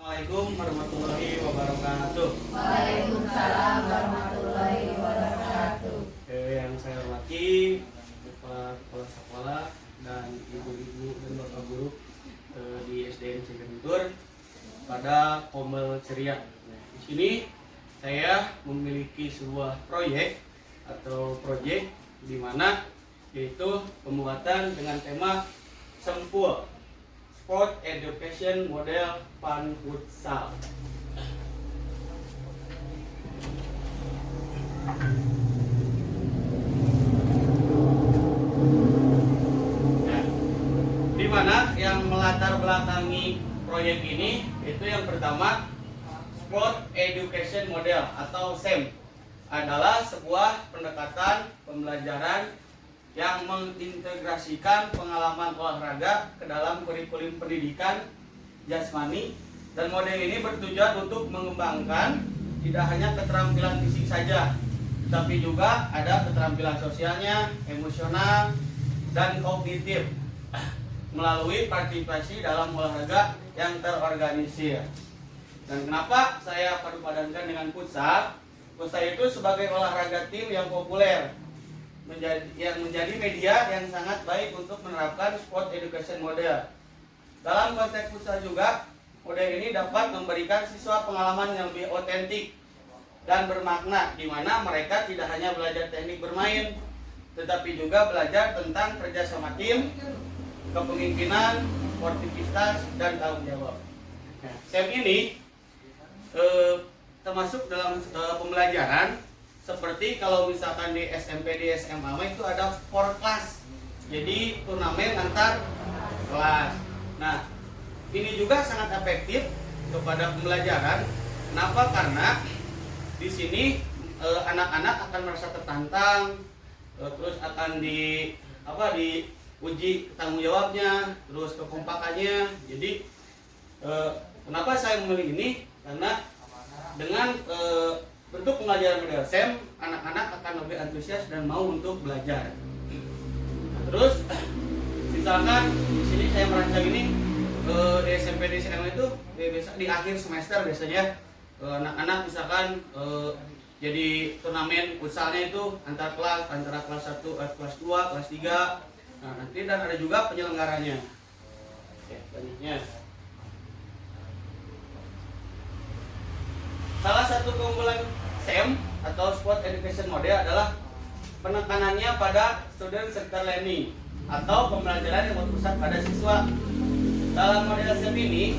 Assalamualaikum warahmatullahi wabarakatuh. Waalaikumsalam warahmatullahi wabarakatuh. Yang saya hormati kepala sekolah dan ibu-ibu dan bapak guru di SDN Cigentur pada Komel Ceria. Di sini saya memiliki sebuah proyek di mana yaitu pembuatan dengan tema Sempul Sport Education Model Fun Futsal. Di mana yang melatar belakangi proyek ini itu yang pertama, Sport Education Model atau SEM adalah sebuah pendekatan pembelajaran yang mengintegrasikan pengalaman olahraga ke dalam kurikulum pendidikan jasmani, dan model ini bertujuan untuk mengembangkan tidak hanya keterampilan fisik saja, tapi juga ada keterampilan sosialnya, emosional, dan kognitif melalui partisipasi dalam olahraga yang terorganisir. Dan kenapa saya padupadankan dengan futsal? Futsal itu sebagai olahraga tim yang populer, menjadi media yang sangat baik untuk menerapkan sport education model. Dalam konteks futsal juga, model ini dapat memberikan siswa pengalaman yang lebih otentik dan bermakna, di mana mereka tidak hanya belajar teknik bermain, tetapi juga belajar tentang kerjasama tim, kepemimpinan, sportivitas, dan tanggung jawab. Nah, SEM ini termasuk dalam pembelajaran seperti kalau misalkan di SMP, di SMA itu ada for class, jadi turnamen antar kelas. Nah, ini juga sangat efektif kepada pembelajaran. Kenapa? Karena di sini anak-anak akan merasa tertantang, terus akan diuji tanggung jawabnya, terus kekompakannya. Jadi kenapa saya memilih ini? Karena dengan bentuk pembelajaran model SEM, anak-anak akan lebih antusias dan mau untuk belajar. Terus, misalkan di sini saya merancang ini di SMP di SMA itu di akhir semester biasanya anak-anak misalkan jadi turnamen futsalnya itu antar kelas, antara kelas 1, kelas 2, kelas 3. Nah, nanti dan ada juga penyelenggaranya. Oke, banyaknya. Salah satu keunggulan SEM atau Sport Education Model adalah penekanannya pada student centered learning atau pembelajaran yang berpusat pada siswa. Dalam model SEM ini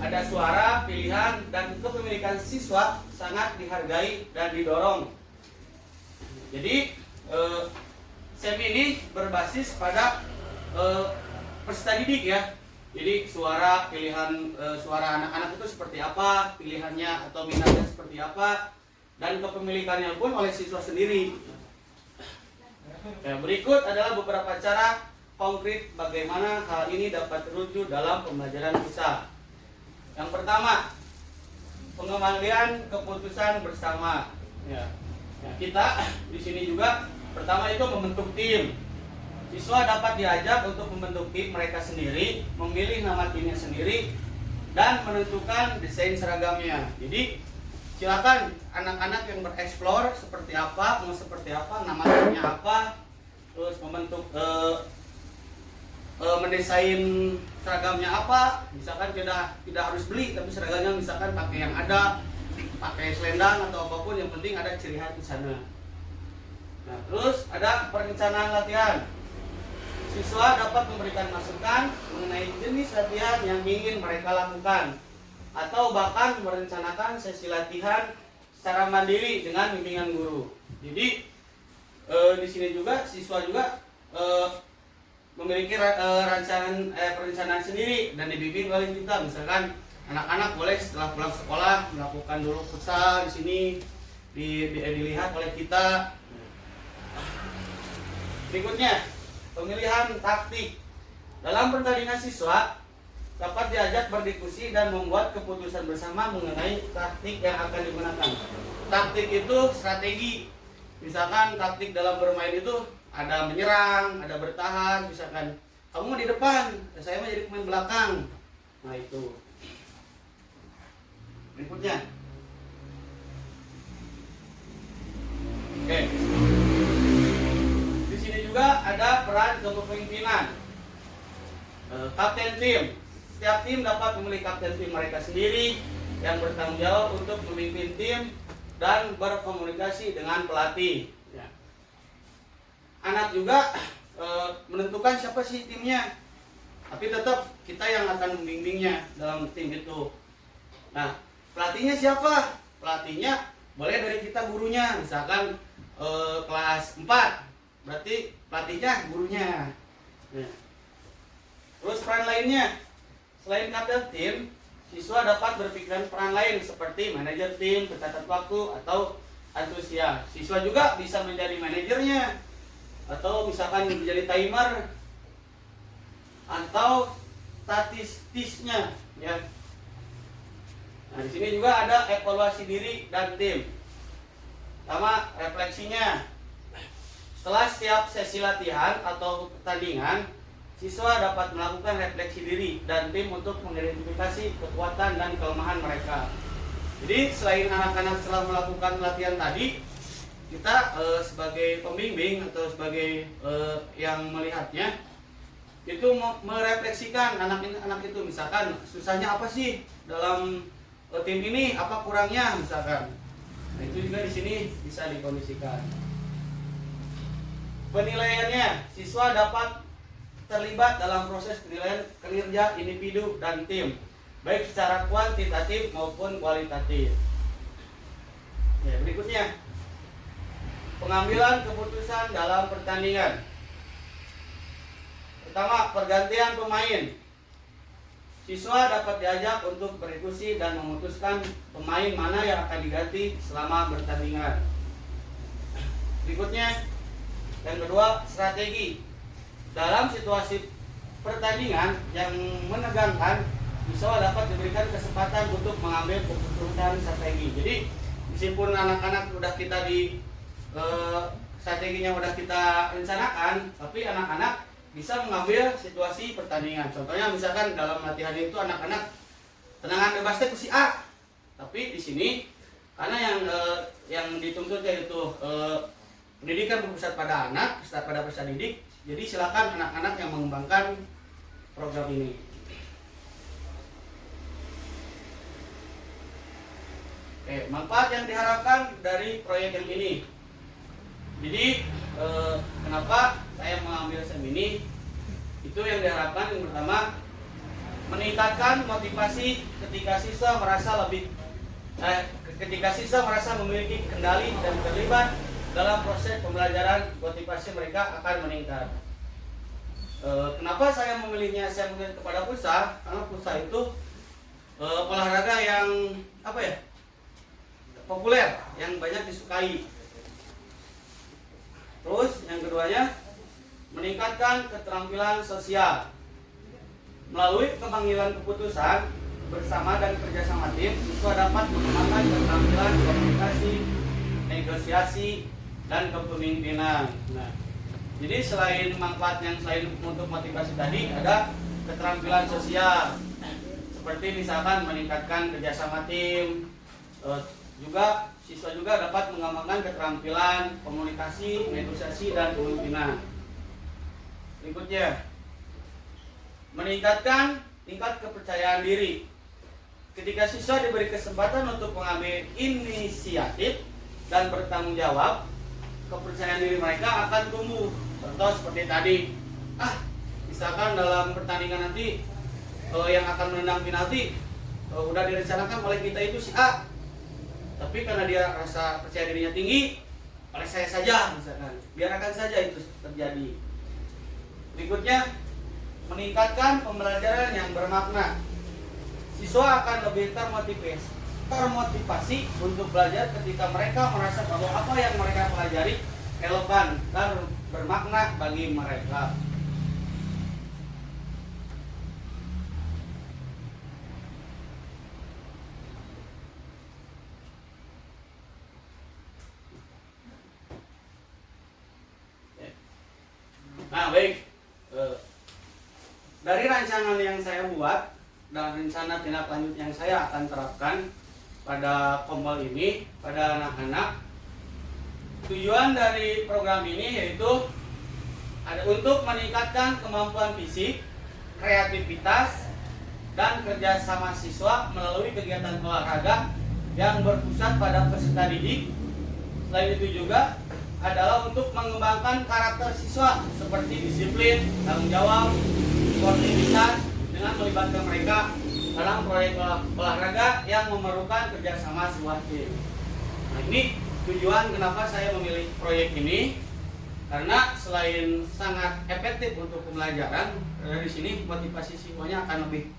ada suara, pilihan, dan kepemilikan siswa sangat dihargai dan didorong. Jadi SEM ini berbasis pada peserta didik ya. Jadi suara, pilihan suara anak-anak itu seperti apa, pilihannya atau minatnya seperti apa, dan kepemilikannya pun oleh siswa sendiri. Berikut adalah beberapa cara konkret bagaimana hal ini dapat terwujud dalam pembelajaran futsal. Yang pertama, pengembangan keputusan bersama. Kita di sini juga pertama itu membentuk tim. Siswa dapat diajak untuk membentuk tim mereka sendiri, memilih nama timnya sendiri, dan menentukan desain seragamnya. Jadi silakan anak-anak yang bereksplor seperti apa, mau seperti apa, nama timnya apa, terus membentuk mendesain seragamnya apa. Misalkan tidak harus beli, tapi seragamnya misalkan pakai yang ada, pakai selendang atau apapun, yang penting ada ciri khas di sana. Nah, terus ada perencanaan latihan. Siswa dapat memberikan masukan mengenai jenis latihan yang ingin mereka lakukan, atau bahkan merencanakan sesi latihan secara mandiri dengan bimbingan guru. Jadi di sini juga siswa juga memiliki perencanaan sendiri dan dibimbing oleh kita. Misalkan anak-anak boleh setelah pulang sekolah melakukan dulu futsal di sini, dilihat oleh kita. Berikutnya, pemilihan taktik. Dalam pertandingan siswa dapat diajak berdiskusi dan membuat keputusan bersama mengenai taktik yang akan digunakan. Taktik itu strategi. Misalkan taktik dalam bermain itu ada menyerang, ada bertahan. Misalkan kamu di depan, saya mah jadi pemain belakang. Nah itu. Berikutnya. Oke. Di sini juga ada peran kepemimpinan. Kapten tim. Setiap tim dapat memilih kapten tim mereka sendiri yang bertanggung jawab untuk memimpin tim dan berkomunikasi dengan pelatih. Ya. Anak juga menentukan siapa sih timnya, tapi tetap kita yang akan membimbingnya dalam tim itu. Nah, pelatihnya siapa? Pelatihnya boleh dari kita gurunya, misalkan kelas 4, berarti pelatihnya gurunya. Ya. Terus peran lainnya, selain kapten tim, siswa dapat berpikiran peran lain seperti manajer tim, pencatat waktu, atau antusias. Siswa juga bisa menjadi manajernya, atau misalkan menjadi timer, atau statistisnya, ya. Nah, di sini juga ada evaluasi diri dan tim. Pertama, refleksinya. Setelah setiap sesi latihan atau pertandingan, siswa dapat melakukan refleksi diri dan tim untuk mengidentifikasi kekuatan dan kelemahan mereka. Jadi selain anak-anak setelah melakukan latihan tadi, kita sebagai pembimbing atau sebagai yang melihatnya, itu merefleksikan anak itu, misalkan susahnya apa sih dalam tim ini, apa kurangnya misalkan. Nah, itu juga di sini bisa dikondisikan. Penilaiannya, siswa dapat terlibat dalam proses penilaian kinerja individu dan tim, baik secara kuantitatif maupun kualitatif. Ya, berikutnya, pengambilan keputusan dalam pertandingan. Pertama, pergantian pemain. Siswa dapat diajak untuk berdiskusi dan memutuskan pemain mana yang akan diganti selama pertandingan. Berikutnya, yang kedua, strategi. Dalam situasi pertandingan yang menegangkan, siswa dapat diberikan kesempatan untuk mengambil keputusan strategi. Jadi, meskipun anak-anak udah kita strateginya udah kita rencanakan, tapi anak-anak bisa mengambil situasi pertandingan. Contohnya misalkan dalam latihan itu anak-anak tendangan bebas ke si A, tapi di sini karena yang dituntut yaitu pendidikan berpusat pada anak, pada peserta didik. Jadi silakan anak-anak yang mengembangkan program ini. Oke, manfaat yang diharapkan dari proyek yang ini. Jadi kenapa saya mengambil SEM ini? Itu yang diharapkan yang pertama, meningkatkan motivasi ketika siswa merasa memiliki kendali dan terlibat dalam proses pembelajaran, motivasi mereka akan meningkat. Kenapa saya memilihnya? Saya memilih kepada futsal karena futsal itu olahraga yang populer, yang banyak disukai. Terus yang keduanya, meningkatkan keterampilan sosial. Melalui pemanggilan keputusan bersama dan kerjasama tim, siswa dapat mengembangkan keterampilan komunikasi, negosiasi, dan kepemimpinan. Nah, jadi selain manfaat yang selain untuk motivasi tadi, ada keterampilan sosial, seperti misalkan meningkatkan kerjasama tim. Juga siswa juga dapat mengembangkan keterampilan komunikasi, negosiasi, dan kepemimpinan. Berikutnya, meningkatkan tingkat kepercayaan diri. Ketika siswa diberi kesempatan untuk mengambil inisiatif dan bertanggung jawab, kepercayaan diri mereka akan tumbuh. Contoh seperti tadi, misalkan dalam pertandingan nanti yang akan menendang penalti udah direncanakan oleh kita itu si A, tapi karena dia rasa percaya dirinya tinggi, oleh saya saja misalkan, biarkan saja itu terjadi. Berikutnya, meningkatkan pembelajaran yang bermakna. Siswa akan lebih termotivasi untuk belajar ketika mereka merasa bahwa apa yang mereka pelajari relevan dan bermakna bagi mereka. Nah, baik. Dari rancangan yang saya buat dan rencana tindak lanjut yang saya akan terapkan, pada Kombel ini, pada anak-anak. Tujuan dari program ini yaitu ada untuk meningkatkan kemampuan fisik, kreativitas, dan kerjasama siswa melalui kegiatan olahraga yang berpusat pada peserta didik. Selain itu juga adalah untuk mengembangkan karakter siswa seperti disiplin, tanggung jawab, sportivitas dengan melibatkan mereka dalam proyek olahraga yang memerlukan kerjasama sebuah tim. Nah, ini tujuan kenapa saya memilih proyek ini, karena selain sangat efektif untuk pembelajaran, dari sini motivasi siswanya akan lebih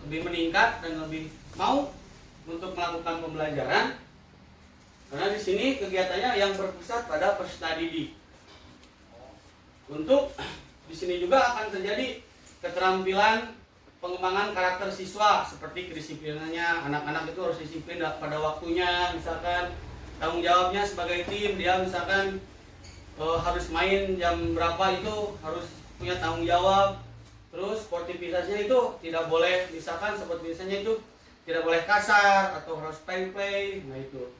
lebih meningkat dan lebih mau untuk melakukan pembelajaran. Karena di sini kegiatannya yang berpusat pada peserta didik. Untuk di sini juga akan terjadi keterampilan pengembangan karakter siswa seperti kedisiplinannya. Anak-anak itu harus disiplin pada waktunya, misalkan tanggung jawabnya sebagai tim, dia misalkan harus main jam berapa itu harus punya tanggung jawab. Terus sportivitasnya itu tidak boleh, misalkan seperti misalnya itu tidak boleh kasar atau harus play. Nah itu.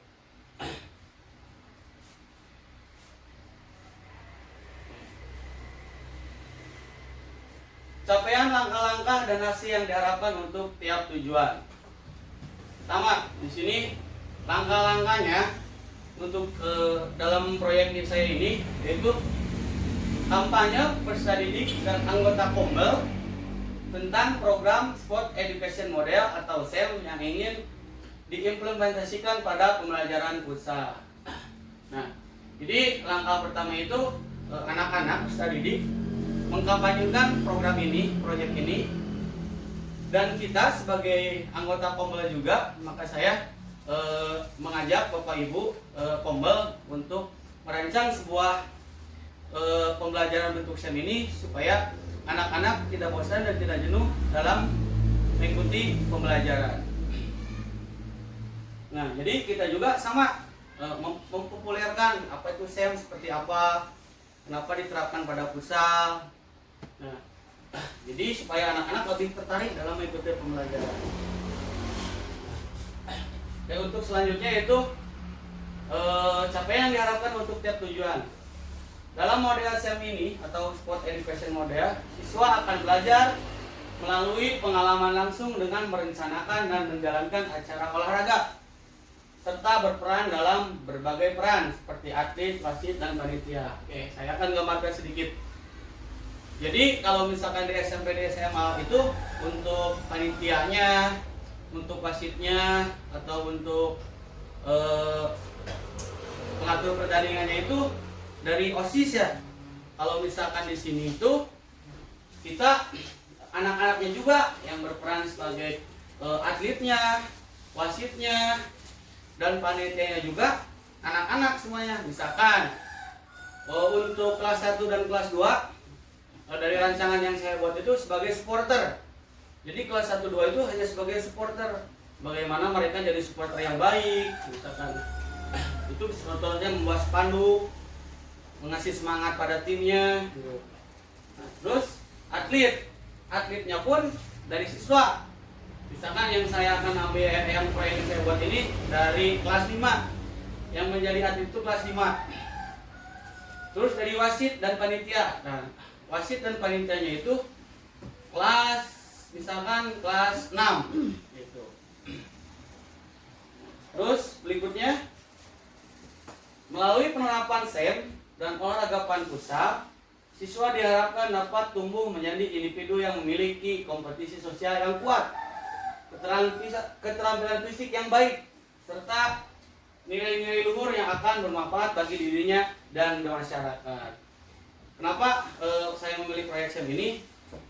Capaian langkah-langkah dan hasil yang diharapkan untuk tiap tujuan. Pertama, di sini langkah-langkahnya untuk dalam proyek saya ini yaitu kampanye peserta didik dan anggota Kombel tentang program Sport Education Model atau SEM yang ingin diimplementasikan pada pembelajaran futsal. Nah, jadi langkah pertama itu anak-anak peserta didik mengkampanyekan program ini, proyek ini, dan kita sebagai anggota Kombel juga, maka saya mengajak Bapak Ibu Kombel untuk merancang sebuah pembelajaran bentuk SEM ini supaya anak-anak tidak bosan dan tidak jenuh dalam mengikuti pembelajaran. Nah, jadi kita juga sama mempopulerkan apa itu SEM, seperti apa, kenapa diterapkan pada futsal. Nah, jadi supaya anak-anak lebih tertarik dalam mengikuti pembelajaran. Dan untuk selanjutnya yaitu capaian yang diharapkan untuk tiap tujuan. Dalam model SEM ini atau Sport Education Model, siswa akan belajar melalui pengalaman langsung dengan merencanakan dan menjalankan acara olahraga serta berperan dalam berbagai peran seperti atlet, wasit, dan panitia. Oke, saya akan gambarkan sedikit. Jadi kalau misalkan di SMP, di SMA itu untuk panitianya, untuk wasitnya, atau untuk pengatur pertandingannya itu dari OSIS ya. Kalau misalkan di sini itu kita anak-anaknya juga yang berperan sebagai atletnya, wasitnya, dan panitianya juga anak-anak semuanya. Misalkan untuk kelas 1 dan kelas 2 dari rancangan yang saya buat itu sebagai supporter. Jadi kelas 1 2 itu hanya sebagai supporter. Bagaimana mereka jadi supporter yang baik, misalkan itu sebetulnya membuat spanduk, mengasih semangat pada timnya. Nah, terus atletnya pun dari siswa. Misalkan yang saya akan ambil yang proyek yang saya buat ini dari kelas 5, yang menjadi atlet itu kelas 5. Terus dari wasit dan panitia. Nah, wasit dan panitianya itu kelas, misalkan kelas 6 gitu. Terus berikutnya, melalui penerapan SEM dan olahraga futsal, siswa diharapkan dapat tumbuh menjadi individu yang memiliki kompetisi sosial yang kuat, keterampilan fisik yang baik, serta nilai-nilai luhur yang akan bermanfaat bagi dirinya dan masyarakat. Kenapa saya memilih proyek SEM ini?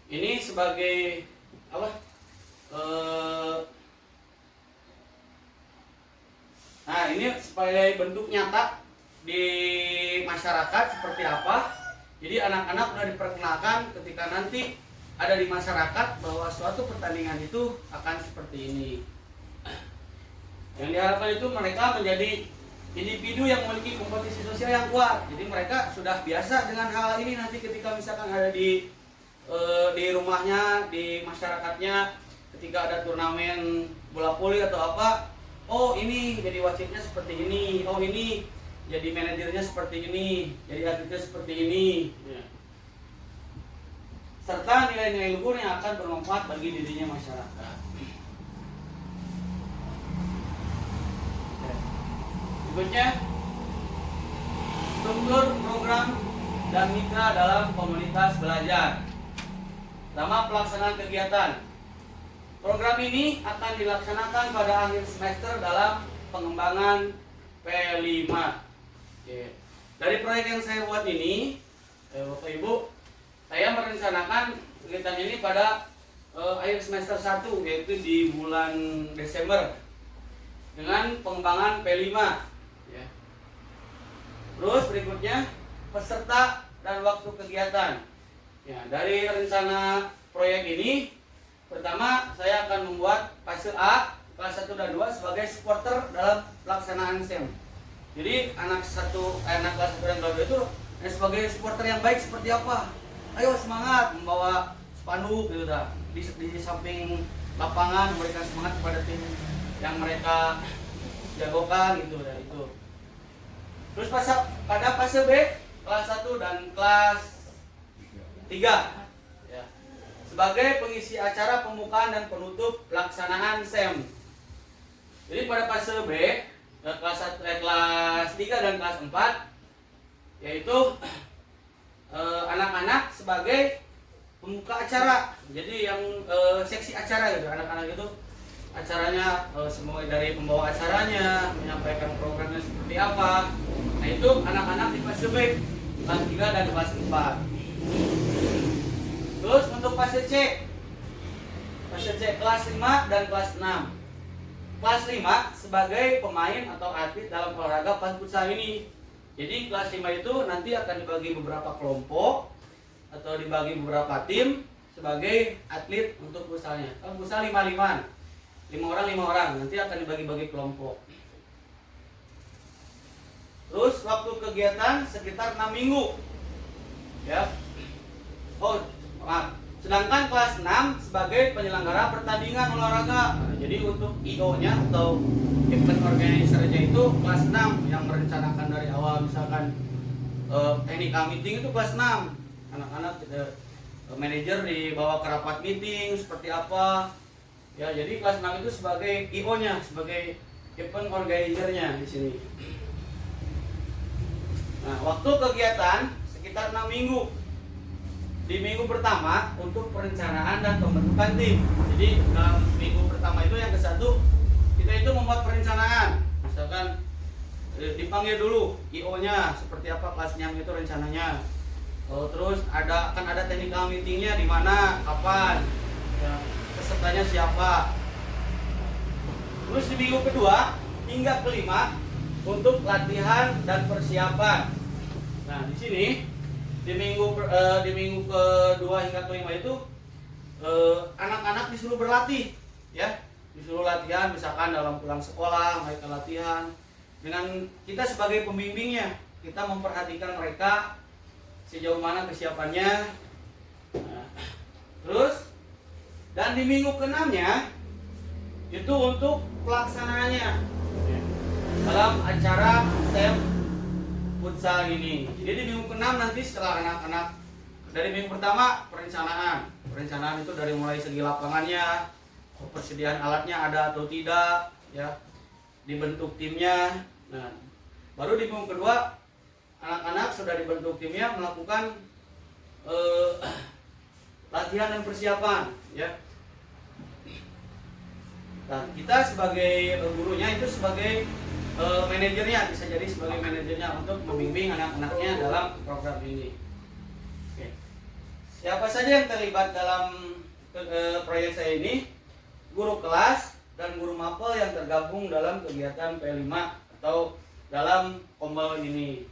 Ini sebagai apa? Nah, ini sebagai bentuk nyata di masyarakat seperti apa. Jadi anak-anak sudah diperkenalkan ketika nanti ada di masyarakat bahwa suatu pertandingan itu akan seperti ini. Yang diharapkan itu mereka menjadi individu yang memiliki kompetisi sosial yang kuat. Jadi mereka sudah biasa dengan hal ini, nanti ketika misalkan ada di rumahnya, di masyarakatnya, ketika ada turnamen bola voli atau apa, oh ini jadi wasitnya seperti ini, oh ini jadi manajernya seperti ini, jadi atletnya seperti ini. Ya. Serta nilai-nilai luhur yang akan bermanfaat bagi dirinya masyarakat. Berikutnya, struktur program dan mitra dalam komunitas belajar. Pertama, pelaksanaan kegiatan. Program ini akan dilaksanakan pada akhir semester dalam pengembangan P5. Oke. Dari proyek yang saya buat ini, Bapak Ibu, saya merencanakan kegiatan ini pada akhir semester 1, yaitu di bulan Desember, dengan pengembangan P5. Ya. Terus berikutnya, peserta dan waktu kegiatan. Ya, dari rencana proyek ini, pertama saya akan membuat fase A, kelas 1 dan 2 sebagai supporter dalam pelaksanaan SEM. Jadi anak kelas 1 dan 2 itu sebagai supporter yang baik seperti apa? Ayo semangat, membawa spanduk gitu dah. Di samping lapangan memberikan semangat kepada tim yang mereka jagokan gitu dah itu. Terus pada fase B, kelas 1 dan kelas 3 ya, sebagai pengisi acara pembukaan dan penutup pelaksanaan SEM. Jadi pada fase B, kelas 3 dan kelas 4, yaitu anak-anak sebagai pembuka acara. Jadi yang seksi acara gitu, anak-anak itu acaranya semua dari pembawa acaranya, menyampaikan programnya seperti apa. Nah itu anak-anak di fase B, kelas 3 dan kelas 4. Terus untuk fase C kelas 5 dan kelas 6. Kelas 5 sebagai pemain atau atlet dalam olahraga futsal ini. Jadi kelas 5 itu nanti akan dibagi beberapa kelompok atau dibagi beberapa tim sebagai atlet untuk futsalnya. Kalau futsal 5-5, 5 orang, nanti akan dibagi-bagi kelompok. Terus waktu kegiatan sekitar 6 minggu. Ya. Oh, maaf. Sedangkan kelas 6 sebagai penyelenggara pertandingan olahraga. Nah, jadi untuk IO-nya atau event organizer-nya itu kelas 6 yang merencanakan dari awal, misalkan technical meeting itu kelas 6. Anak-anak manajer dibawa ke rapat meeting seperti apa. Ya, jadi kelas 6 itu sebagai IO-nya, sebagai event organizer-nya di sini. Nah, waktu kegiatan sekitar 6 minggu. Di minggu pertama untuk perencanaan dan pembentukan tim. Jadi dalam minggu pertama itu yang ke-1 kita itu membuat perencanaan. Misalkan dipanggil dulu IO-nya seperti apa kelasnya itu rencananya. Terus akan ada technical meeting-nya di mana, kapan, ya, pesertanya siapa. Terus di minggu kedua hingga kelima untuk latihan dan persiapan. Nah di sini di minggu kedua hingga kelima itu anak-anak disuruh berlatih, ya, disuruh latihan, misalkan dalam pulang sekolah mereka latihan dengan kita sebagai pembimbingnya. Kita memperhatikan mereka sejauh mana kesiapannya. Nah, terus dan di minggu ke-6-nya itu untuk pelaksanaannya dalam acara SEM futsal ini. Jadi di minggu ke-6 nanti setelah anak-anak dari minggu pertama perencanaan itu dari mulai segi lapangannya, persediaan alatnya ada atau tidak, ya, dibentuk timnya. Nah, baru di minggu kedua anak-anak sudah dibentuk timnya melakukan latihan dan persiapan, ya. Nah, kita sebagai gurunya itu sebagai manajernya, bisa jadi sebagai manajernya untuk membimbing anak-anaknya dalam program ini. Oke. Siapa saja yang terlibat dalam proyek saya ini? Guru kelas dan guru mapel yang tergabung dalam kegiatan P5 atau dalam kombel ini.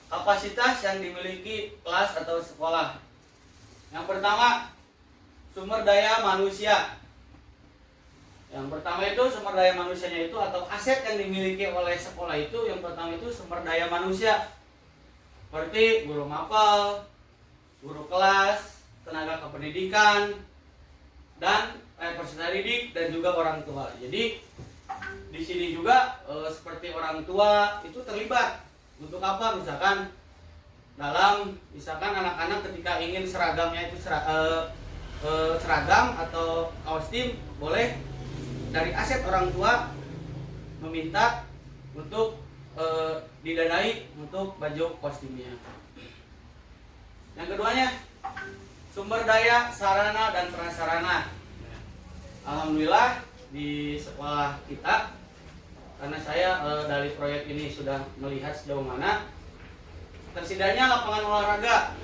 Kapasitas yang dimiliki kelas atau sekolah. Yang pertama, sumber daya manusia. Yang pertama itu sumber daya manusianya itu atau aset yang dimiliki oleh sekolah itu, yang pertama itu sumber daya manusia. Seperti guru mapel, guru kelas, tenaga kependidikan, dan peserta didik dan juga orang tua. Jadi di sini juga seperti orang tua itu terlibat untuk apa? Misalkan anak-anak ketika ingin seragamnya itu seragam atau kaos tim, boleh dari aset orang tua meminta untuk didanai untuk baju kostumnya. Yang keduanya, sumber daya sarana dan prasarana. Alhamdulillah di sekolah kita, karena saya dari proyek ini sudah melihat sejauh mana tersedianya lapangan olahraga.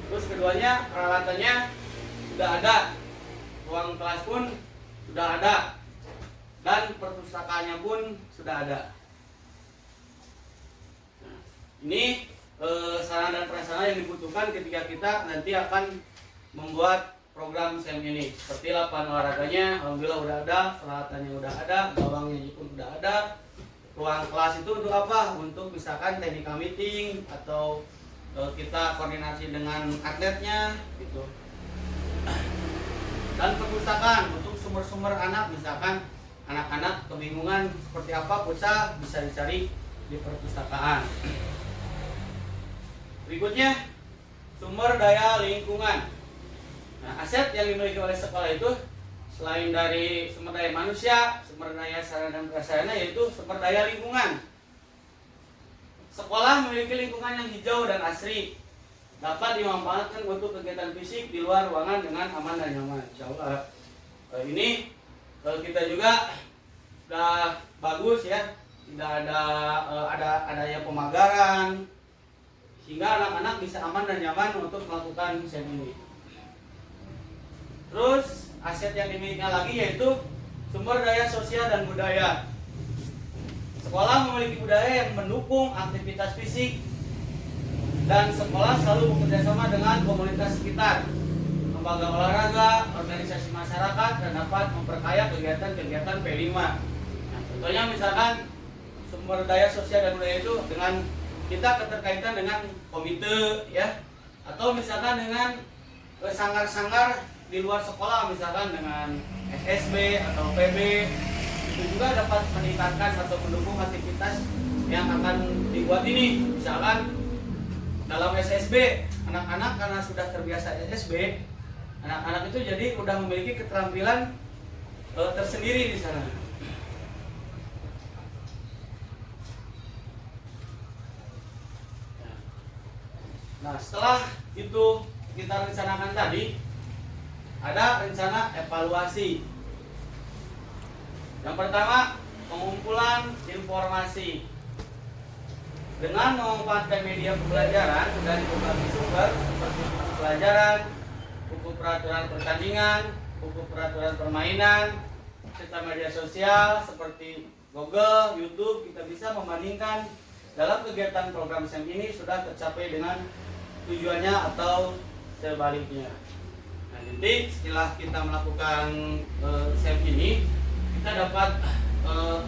Terus keduanya, peralatannya sudah ada, ruang kelas pun sudah ada, dan perpustakaannya pun sudah ada. Nah, ini sarana dan prasarana yang dibutuhkan ketika kita nanti akan membuat program SEM ini. Seperti lapangan olahraganya, alhamdulillah udah ada, peralatannya udah ada, gawangnya pun udah ada. Ruang kelas itu untuk apa? Untuk misalkan technical meeting atau kita koordinasi dengan atletnya gitu. Dan perpustakaan untuk sumber-sumber anak, misalkan anak-anak kebingungan seperti apa pulsa, bisa dicari di perpustakaan. Berikutnya, sumber daya lingkungan. Nah, aset yang dimiliki oleh sekolah itu selain dari sumber daya manusia, sumber daya sarana dan prasarana, yaitu sumber daya lingkungan. Sekolah memiliki lingkungan yang hijau dan asri, dapat dimanfaatkan untuk kegiatan fisik di luar ruangan dengan aman dan nyaman. Insyaallah ini kita juga sudah bagus ya, tidak ada adanya pemagaran, sehingga anak-anak bisa aman dan nyaman untuk melakukan SEM ini. Terus aset yang dimiliki lagi yaitu sumber daya sosial dan budaya. Sekolah memiliki budaya yang mendukung aktivitas fisik, dan sekolah selalu bekerjasama dengan komunitas sekitar, lembaga olahraga, organisasi masyarakat, dan dapat memperkaya kegiatan-kegiatan P5. Nah, contohnya misalkan sumber daya sosial dan budaya itu dengan kita keterkaitan dengan komite ya, atau misalkan dengan sanggar-sanggar di luar sekolah, misalkan dengan SSB atau PB, itu juga dapat meningkatkan atau mendukung aktivitas yang akan dibuat ini. Misalkan dalam SSB, anak-anak karena sudah terbiasa SSB, anak-anak itu jadi udah memiliki keterampilan tersendiri di sana. Nah, setelah itu kita rencanakan tadi, ada rencana evaluasi. Yang pertama, pengumpulan informasi. Dengan memanfaatkan media pembelajaran dari berbagai sumber seperti buku pelajaran, buku peraturan pertandingan, buku peraturan permainan, serta media sosial seperti Google, YouTube, kita bisa membandingkan dalam kegiatan program SEM ini sudah tercapai dengan tujuannya atau sebaliknya. Nah, nanti setelah kita melakukan SEM ini, kita dapat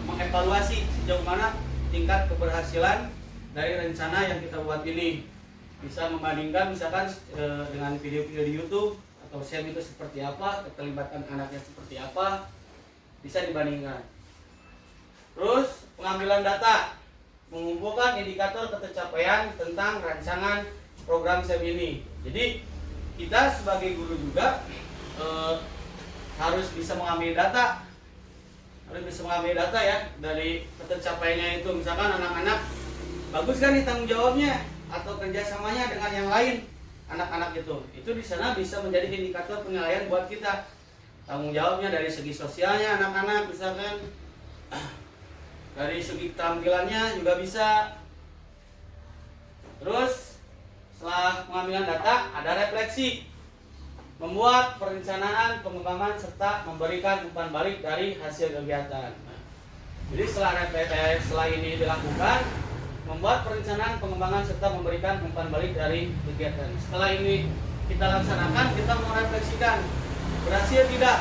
mengevaluasi sejauh mana tingkat keberhasilan dari rencana yang kita buat ini. Bisa membandingkan misalkan dengan video-video di YouTube atau SEM itu seperti apa, keterlibatan anaknya seperti apa, bisa dibandingkan. Terus pengambilan data, mengumpulkan indikator ketercapaian tentang rancangan program SEM ini. Jadi kita sebagai guru juga harus bisa mengambil data, ya dari ketercapaiannya itu. Misalkan anak-anak bagus kan nih tanggung jawabnya atau kerjasamanya dengan yang lain, anak-anak itu di sana bisa menjadi indikator penilaian buat kita. Tanggung jawabnya dari segi sosialnya anak-anak, misalkan dari segi keterampilannya juga bisa. Terus setelah pengambilan data, ada refleksi, membuat perencanaan, pengembangan, serta memberikan umpan balik dari hasil kegiatan. Nah, jadi setelah ini dilakukan, membuat perencanaan, pengembangan, serta memberikan umpan balik dari kegiatan. Setelah ini kita laksanakan, kita merefleksikan, berhasil tidak,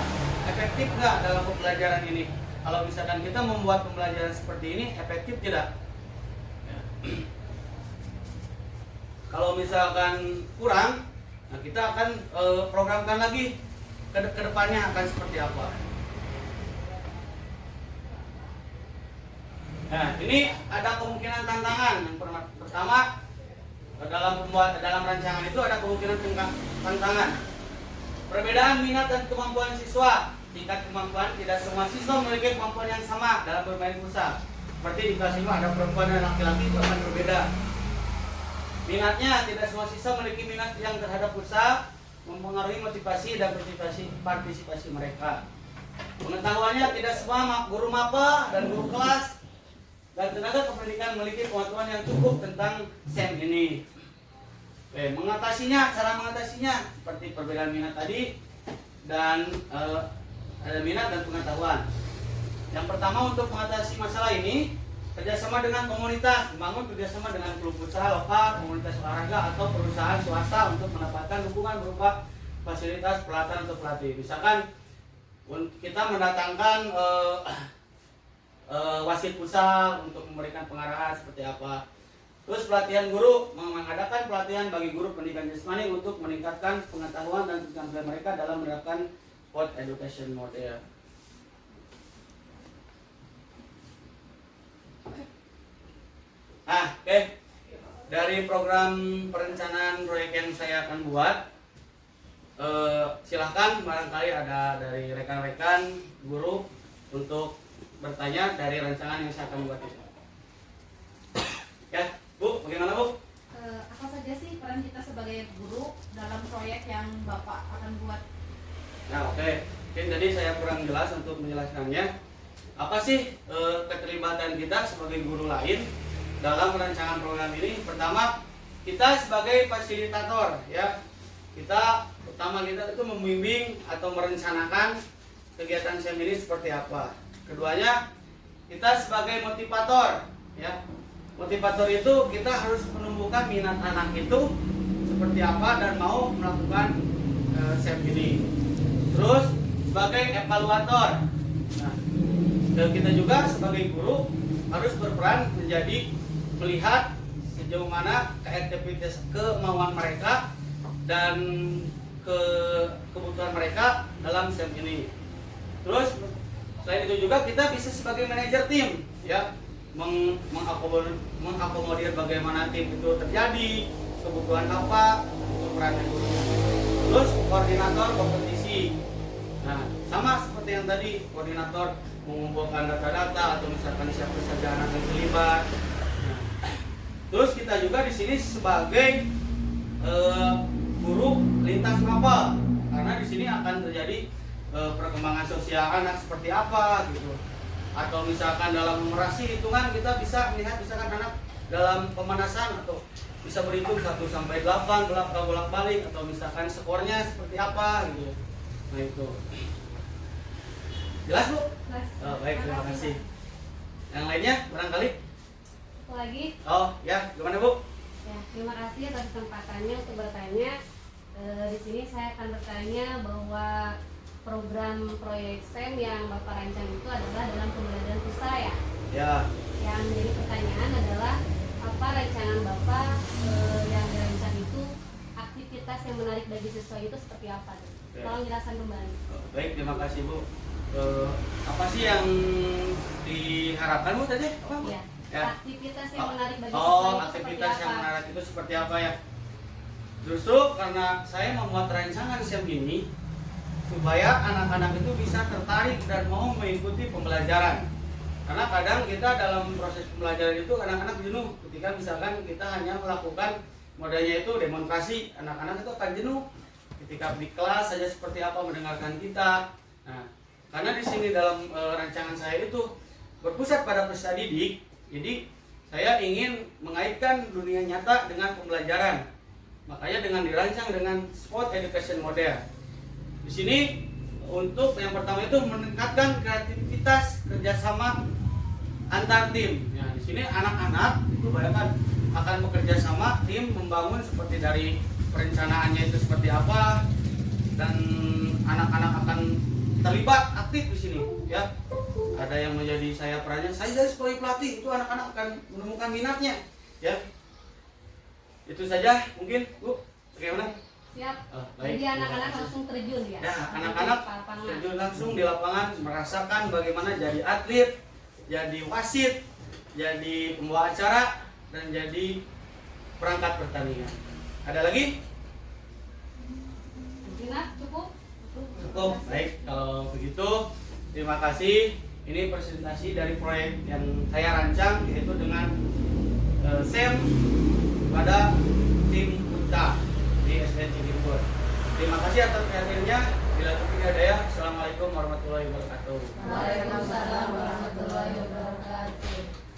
efektif nggak dalam pembelajaran ini. Kalau misalkan kita membuat pembelajaran seperti ini, efektif tidak? Kalau misalkan kurang, Nah, kita akan programkan lagi ke depannya akan seperti apa. Nah, ini ada kemungkinan tantangan. Yang pertama, dalam rancangan itu ada kemungkinan tantangan. Perbedaan minat dan kemampuan siswa. Tingkat kemampuan, tidak semua siswa memiliki kemampuan yang sama dalam bermain futsal. Seperti di kelas 5 ada perempuan dan laki-laki itu akan berbeda. Minatnya, tidak semua siswa memiliki minat yang terhadap futsal, mempengaruhi motivasi dan partisipasi mereka. Pengetahuannya, tidak semua guru maba dan guru kelas dan tenaga kependidikan memiliki pengetahuan yang cukup tentang SEM ini. Cara mengatasinya seperti perbedaan minat tadi dan ada minat dan pengetahuan. Yang pertama, untuk mengatasi masalah ini, kerjasama dengan komunitas, membangun kerjasama dengan klub futsal lokal, komunitas olahraga atau perusahaan swasta untuk mendapatkan dukungan berupa fasilitas pelatihan untuk pelatih. Misalkan kita mendatangkan wasit futsal untuk memberikan pengarahan seperti apa. Terus pelatihan guru, mengadakan pelatihan bagi guru pendidikan jasmani untuk meningkatkan pengetahuan dan keterampilan mereka dalam menerapkan sport education model. Nah, oke. Dari program perencanaan proyek yang saya akan buat, silahkan barangkali ada dari rekan-rekan guru untuk bertanya dari rancangan yang saya akan buat itu. Ya, Bu, bagaimana Bu? Apa saja sih peran kita sebagai guru dalam proyek yang Bapak akan buat? Nah, oke. Mungkin tadi saya kurang jelas untuk menjelaskannya. Apa sih keterlibatan kita sebagai guru lain dalam rancangan program ini? Pertama, kita sebagai fasilitator, ya. Kita itu membimbing atau merencanakan kegiatan SEM ini seperti apa. Keduanya, kita sebagai motivator, ya. Motivator itu kita harus menumbuhkan minat anak itu seperti apa dan mau melakukan SEM ini. Terus sebagai evaluator, nah, dan kita juga sebagai guru harus berperan menjadi melihat sejauh mana kreativitas kemauan mereka dan kebutuhan mereka dalam SEM ini. Terus selain itu juga kita bisa sebagai manajer tim, ya, mengakomodir bagaimana tim itu terjadi, kebutuhan apa, untuk peran guru. Terus koordinator kompetisi. Nah, sama seperti yang tadi, koordinator mengumpulkan data-data atau misalkan siapa saja anak yang terlibat. Nah, terus kita juga di sini sebagai guru lintas maba, karena di sini akan terjadi perkembangan sosial anak seperti apa gitu. Atau misalkan dalam numerasi hitungan kita bisa melihat misalkan anak dalam pemanasan atau bisa berhitung 1 sampai 8 bolak-balik atau misalkan skornya seperti apa gitu. Nah, itu. Jelas, Bu? Jelas. Oh, baik, terima kasih. Yang lainnya barangkali? Lagi? Oh, ya, gimana, Bu? Ya, terima kasih atas kesempatannya untuk bertanya. Di sini saya akan bertanya bahwa program proyek SEM yang Bapak rancang itu adalah dalam pembelajaran futsal, ya? Ya. Yang jadi pertanyaan adalah apa rancangan Bapak yang dirancang itu, aktivitas yang menarik bagi siswa itu seperti apa? Oke. Tolong jelaskan kembali. Baik, terima kasih, Bu. Apa sih yang diharapkan, Bu, tadi? Apa, Bu? Ya. Ya. Aktivitas yang menarik bagi siswa Oh, itu aktivitas seperti yang apa? menarik itu seperti apa, ya? Justru karena saya membuat rancangan SEM ini supaya anak-anak itu bisa tertarik dan mau mengikuti pembelajaran. Karena kadang kita dalam proses pembelajaran itu anak-anak jenuh ketika misalkan kita hanya melakukan modelnya itu demonstrasi, anak-anak itu akan jenuh ketika di kelas saja seperti apa mendengarkan kita. Nah, karena di sini dalam rancangan saya itu berpusat pada peserta didik, jadi saya ingin mengaitkan dunia nyata dengan pembelajaran. Makanya dengan dirancang dengan sport education model. Di sini untuk yang pertama itu meningkatkan kreativitas kerjasama antar tim. Ya, di sini anak-anak itu bayangkan akan bekerja sama tim membangun seperti dari perencanaannya itu seperti apa, dan anak-anak akan terlibat aktif di sini. Ya, ada yang menjadi saya perannya, saya jadi sebagai pelatih, itu anak-anak akan menemukan minatnya. Ya, itu saja mungkin, Bu. Bagaimana? Siap. Baik. Jadi anak-anak langsung terjun ya. Ya, anak-anak Di lapangan. terjun langsung di lapangan merasakan bagaimana jadi atlet, jadi wasit, jadi pembawa acara, dan jadi perangkat pertandingan. Ada lagi? Gina, cukup? Cukup. Baik, kalau begitu terima kasih. Ini presentasi dari proyek yang saya rancang, yaitu dengan SEM pada tim UTA di SDN Cibubur. Terima kasih atas perhatiannya. Bila tidak ada ya, Assalamualaikum warahmatullahi wabarakatuh. Waalaikumsalam.